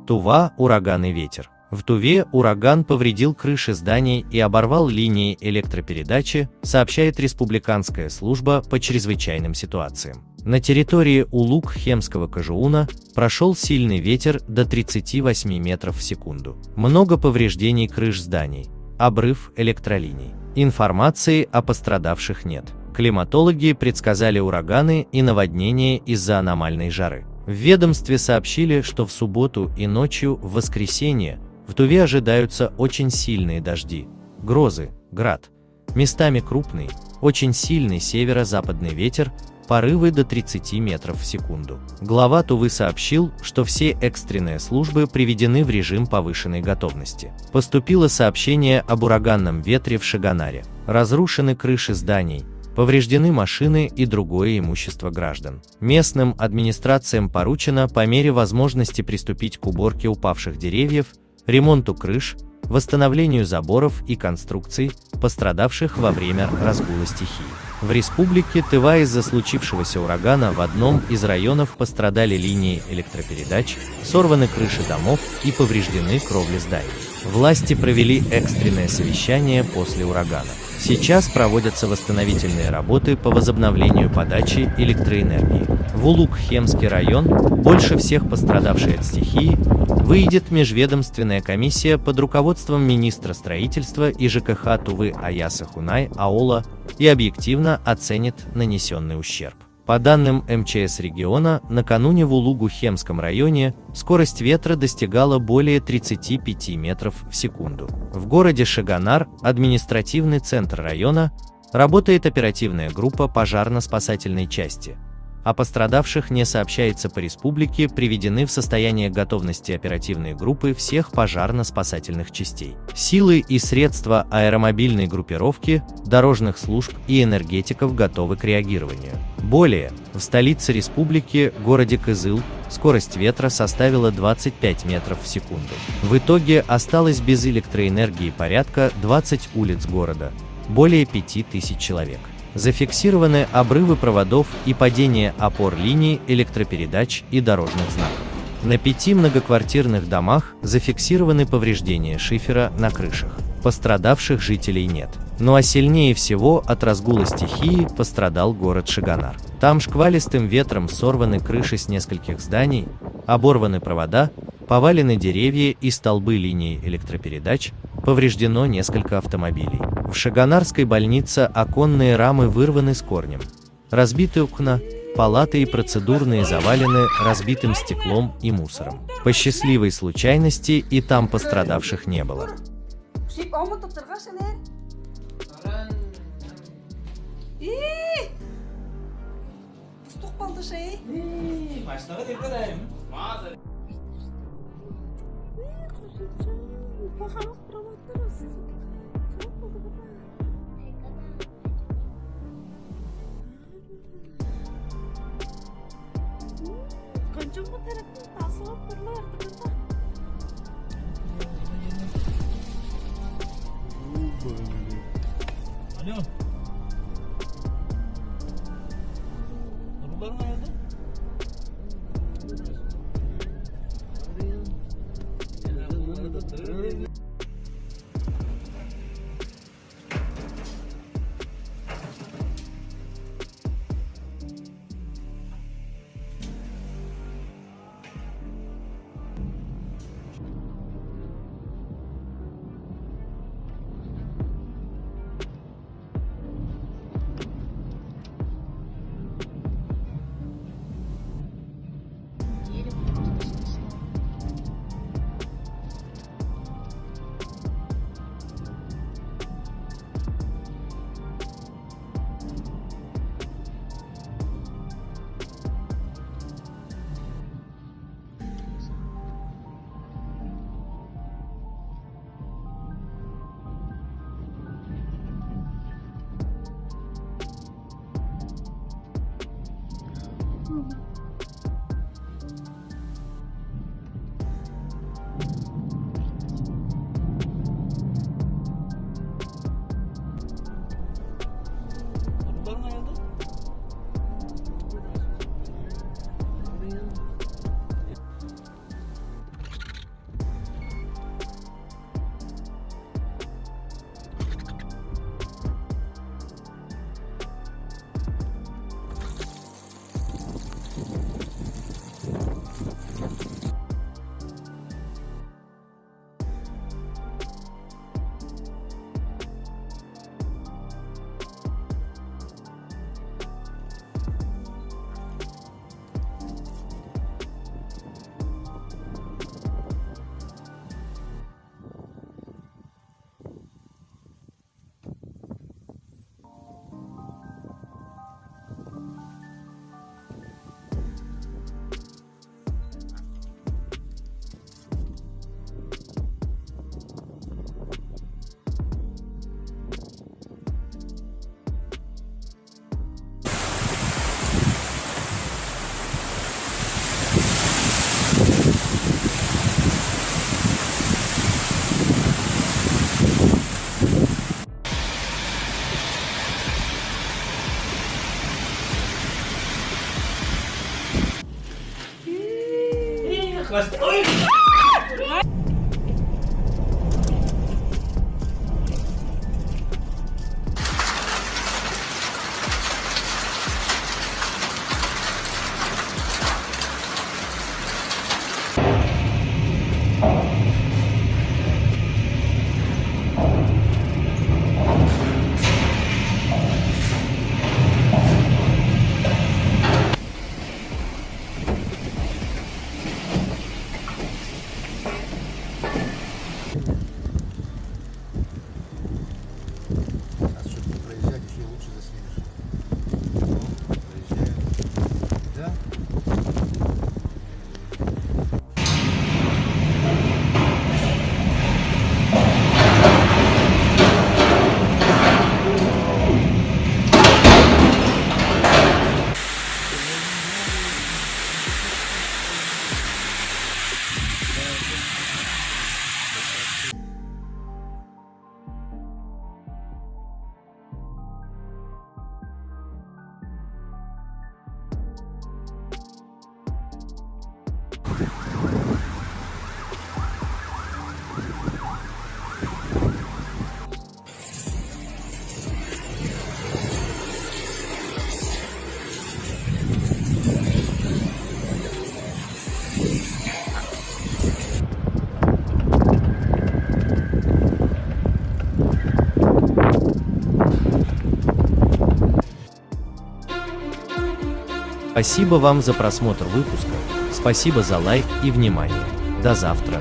Тува, ураган и ветер. В Туве ураган повредил крыши зданий и оборвал линии электропередачи, сообщает Республиканская служба по чрезвычайным ситуациям. На территории Улуг-Хемского Кожууна прошел сильный ветер до 38 метров в секунду. Много повреждений крыш зданий, обрыв электролиний. Информации о пострадавших нет. Климатологи предсказали ураганы и наводнения из-за аномальной жары. В ведомстве сообщили, что в субботу и ночью в воскресенье в Туве ожидаются очень сильные дожди, грозы, град, местами крупный, очень сильный северо-западный ветер, порывы до 30 метров в секунду. Глава Тувы сообщил, что все экстренные службы приведены в режим повышенной готовности. Поступило сообщение об ураганном ветре в Шаганаре. Разрушены крыши зданий, повреждены машины и другое имущество граждан. Местным администрациям поручено по мере возможности приступить к уборке упавших деревьев, ремонту крыш, восстановлению заборов и конструкций, пострадавших во время разгула стихии. В республике Тыва из-за случившегося урагана в одном из районов пострадали линии электропередач, сорваны крыши домов и повреждены кровли зданий. Власти провели экстренное совещание после урагана. Сейчас проводятся восстановительные работы по возобновлению подачи электроэнергии. В Улуг-Хемский район, больше всех пострадавший от стихии, выйдет межведомственная комиссия под руководством министра строительства и ЖКХ Тувы Аяса Хунай Аола и объективно оценит нанесенный ущерб. По данным МЧС региона, накануне в Улугу-Хемском районе скорость ветра достигала более 35 метров в секунду. В городе Шаганар, административный центр района, работает оперативная группа пожарно-спасательной части. О пострадавших не сообщается по республике, приведены в состояние готовности оперативные группы всех пожарно-спасательных частей. Силы и средства аэромобильной группировки, дорожных служб и энергетиков готовы к реагированию. Более, в столице республики, городе Кызыл, скорость ветра составила 25 метров в секунду. В итоге осталось без электроэнергии порядка 20 улиц города, более 5000 человек. Зафиксированы обрывы проводов и падение опор линий электропередач и дорожных знаков. На 5 многоквартирных домах зафиксированы повреждения шифера на крышах. Пострадавших жителей нет. Ну а сильнее всего от разгула стихии пострадал город Шаганар. Там шквалистым ветром сорваны крыши с нескольких зданий, оборваны провода, повалены деревья и столбы линий электропередач, повреждено несколько автомобилей. В Шаганарской больнице оконные рамы вырваны с корнем. Разбиты окна, палаты и процедурные завалены разбитым стеклом и мусором. По счастливой случайности и там пострадавших не было. Alo. Arabalar nerede? Ой! А чтобы не проезжать, еще лучше заснимешь. Проезжаем. Да? Спасибо вам за просмотр выпуска, спасибо за лайк и внимание. До завтра.